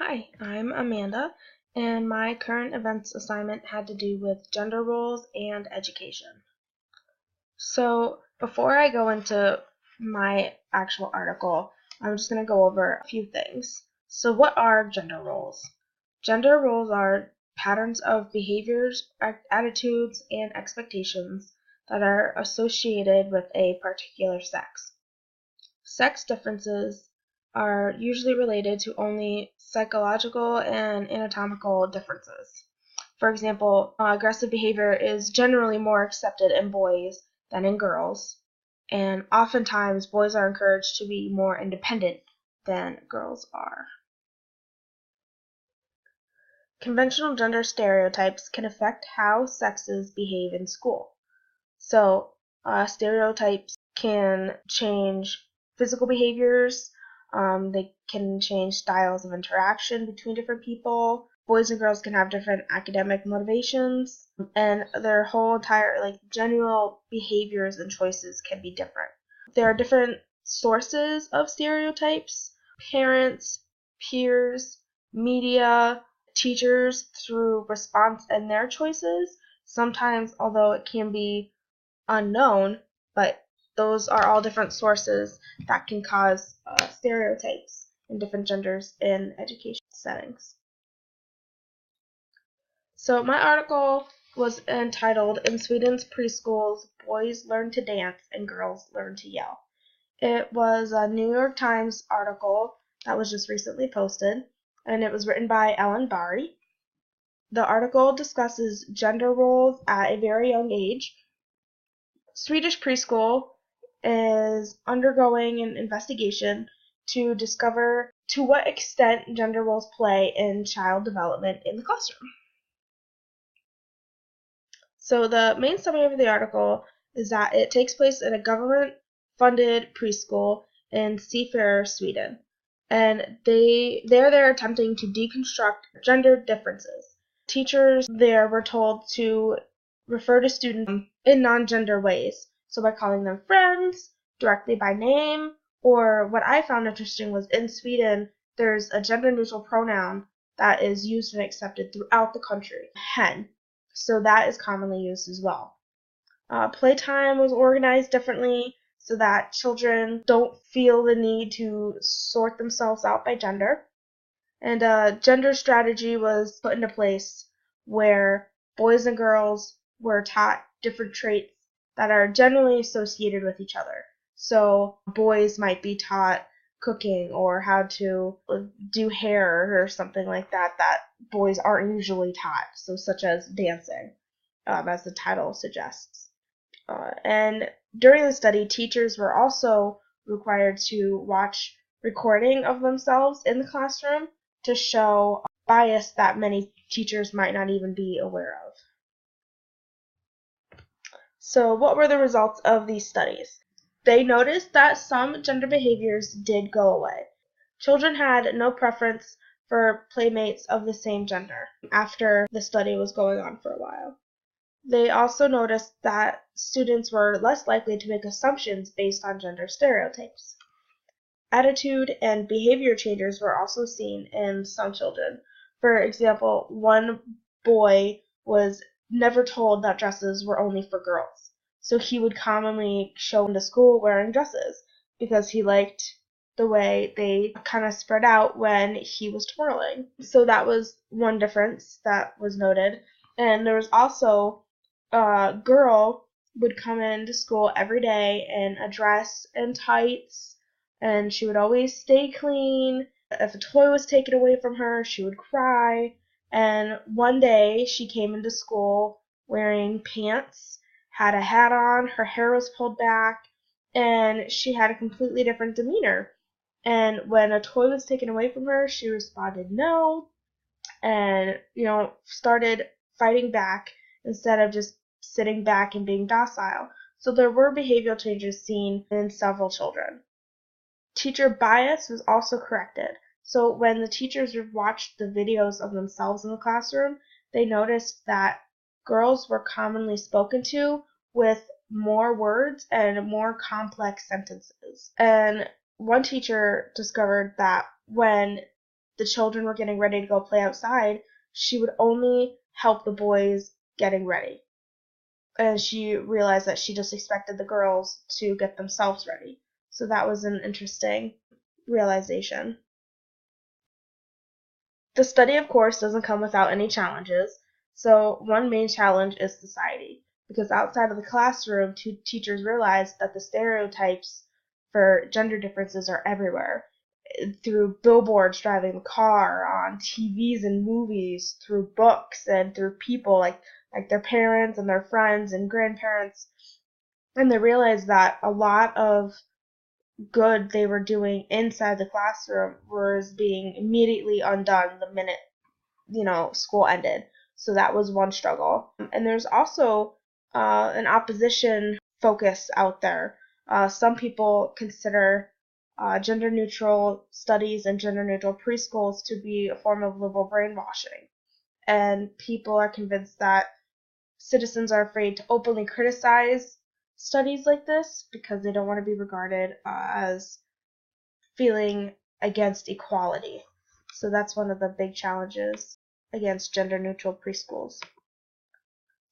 Hi, I'm Amanda, and my current events assignment had to do with gender roles and education. So, before I go into my actual article, I'm just going to go over a few things. So, what are gender roles? Gender roles are patterns of behaviors, attitudes, and expectations that are associated with a particular sex. Sex differences are usually related to only psychological and anatomical differences. For example, aggressive behavior is generally more accepted in boys than in girls, and oftentimes boys are encouraged to be more independent than girls are. Conventional gender stereotypes can affect how sexes behave in school. So, stereotypes can change physical behaviors, they can change styles of interaction between different people. Boys and girls can have different academic motivations, and their whole entire, general behaviors and choices can be different. There are different sources of stereotypes: parents, peers, media, teachers through response and their choices. Sometimes, although it can be unknown, but those are all different sources that can cause stereotypes in different genders in education settings. So my article was entitled "In Sweden's Preschools, Boys Learn to Dance and Girls Learn to Yell." It was a New York Times article that was just recently posted, and it was written by Ellen Barry. The article discusses gender roles at a very young age. Swedish preschool is undergoing an investigation to discover to what extent gender roles play in child development in the classroom. So the main summary of the article is that it takes place in a government-funded preschool in Seafarer, Sweden, and they're attempting to deconstruct gender differences. Teachers there were told to refer to students in non-gender ways, so by calling them friends, directly by name, or what I found interesting was in Sweden there's a gender-neutral pronoun that is used and accepted throughout the country, hen. So that is commonly used as well. Playtime was organized differently so that children don't feel the need to sort themselves out by gender. And a gender strategy was put into place where boys and girls were taught different traits that are generally associated with each other. So boys might be taught cooking or how to do hair or something like that that boys aren't usually taught, so such as dancing, as the title suggests. And during the study, teachers were also required to watch recording of themselves in the classroom to show bias that many teachers might not even be aware of. So what were the results of these studies? They noticed that some gender behaviors did go away. Children had no preference for playmates of the same gender after the study was going on for a while. They also noticed that students were less likely to make assumptions based on gender stereotypes. Attitude and behavior changes were also seen in some children. For example, one boy was never told that dresses were only for girls, so he would commonly show into school wearing dresses because he liked the way they kind of spread out when he was twirling. So that was one difference that was noted. And there was also a girl would come into school every day in a dress and tights, and she would always stay clean. If a toy was taken away from her, she would cry. And one day she came into school wearing pants, had a hat on, her hair was pulled back, and she had a completely different demeanor. And when a toy was taken away from her, she responded no, and started fighting back instead of just sitting back and being docile. So there were behavioral changes seen in several children. Teacher bias was also corrected. So when the teachers watched the videos of themselves in the classroom, they noticed that girls were commonly spoken to with more words and more complex sentences. And one teacher discovered that when the children were getting ready to go play outside, she would only help the boys getting ready. And she realized that she just expected the girls to get themselves ready. So that was an interesting realization. The study, of course, doesn't come without any challenges. So one main challenge is society, because outside of the classroom, teachers realized that the stereotypes for gender differences are everywhere. Through billboards driving the car, on TVs and movies, through books, and through people like their parents and their friends and grandparents. And they realized that a lot of good they were doing inside the classroom was being immediately undone the minute, school ended. So that was one struggle. And there's also an opposition focus out there. Some people consider gender neutral studies and gender neutral preschools to be a form of liberal brainwashing. And people are convinced that citizens are afraid to openly criticize studies like this because they don't want to be regarded as feeling against equality. So that's one of the big challenges against gender neutral preschools.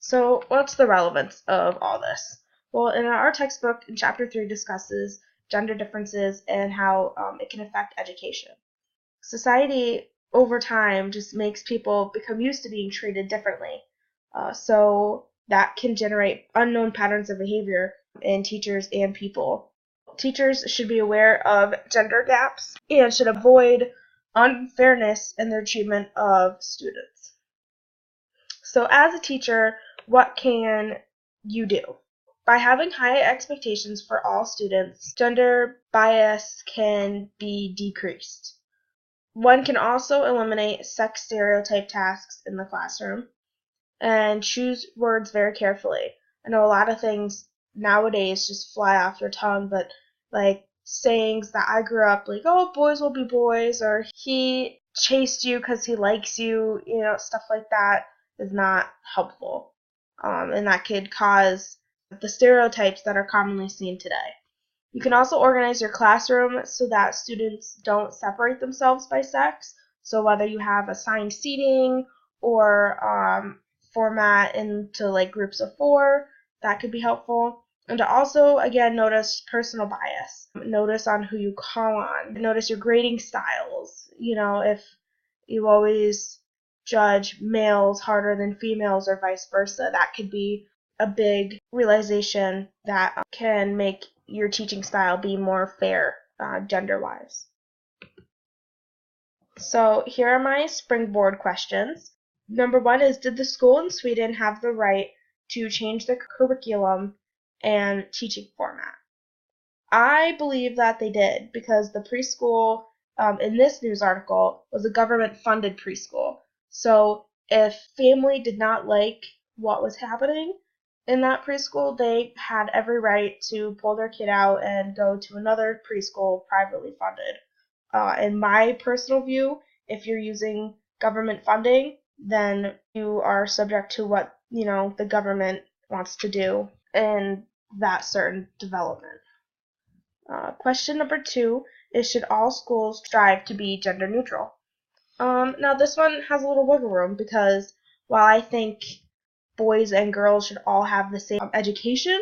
So what's the relevance of all this? Well, in our textbook, in Chapter 3 discusses gender differences and how it can affect education. Society, over time, just makes people become used to being treated differently. So that can generate unknown patterns of behavior in teachers and people. Teachers should be aware of gender gaps and should avoid unfairness in their treatment of students. So as a teacher, what can you do? By having high expectations for all students, gender bias can be decreased. One can also eliminate sex stereotype tasks in the classroom and choose words very carefully. I know a lot of things nowadays just fly off your tongue, but like sayings that I grew up like, oh, boys will be boys, or he chased you because he likes you, stuff like that is not helpful. And that could cause the stereotypes that are commonly seen today. You can also organize your classroom so that students don't separate themselves by sex. So whether you have assigned seating or format into like groups of 4, that could be helpful. And to also, again, notice personal bias. Notice on who you call on. Notice your grading styles. If you always judge males harder than females or vice versa, that could be a big realization that can make your teaching style be more fair gender-wise. So here are my springboard questions. Number 1 is, did the school in Sweden have the right to change the curriculum and teaching format? I believe that they did, because the preschool in this news article was a government-funded preschool. So if family did not like what was happening in that preschool, they had every right to pull their kid out and go to another preschool privately funded. In my personal view, if you're using government funding, then you are subject to what, the government wants to do in that certain development. Question number 2 is, should all schools strive to be gender neutral? Now this one has a little wiggle room, because while I think boys and girls should all have the same education,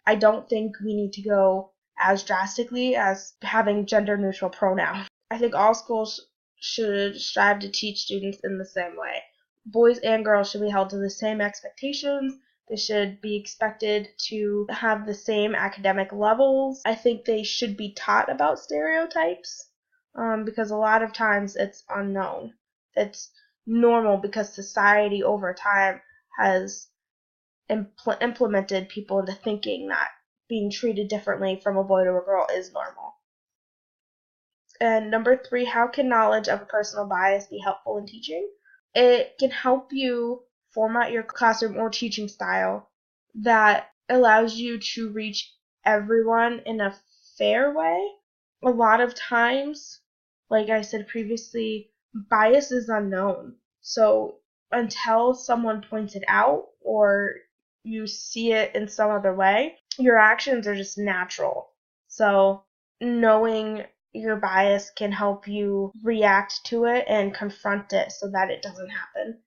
I don't think we need to go as drastically as having gender neutral pronouns. I think all schools should strive to teach students in the same way. Boys and girls should be held to the same expectations. They should be expected to have the same academic levels. I think they should be taught about stereotypes, because a lot of times it's unknown. It's normal because society over time has implemented people into thinking that being treated differently from a boy to a girl is normal. And number 3, how can knowledge of a personal bias be helpful in teaching? It can help you format your classroom or teaching style that allows you to reach everyone in a fair way. A lot of times, like I said previously, bias is unknown. So until someone points it out or you see it in some other way, your actions are just natural. So knowing, your bias can help you react to it and confront it so that it doesn't happen.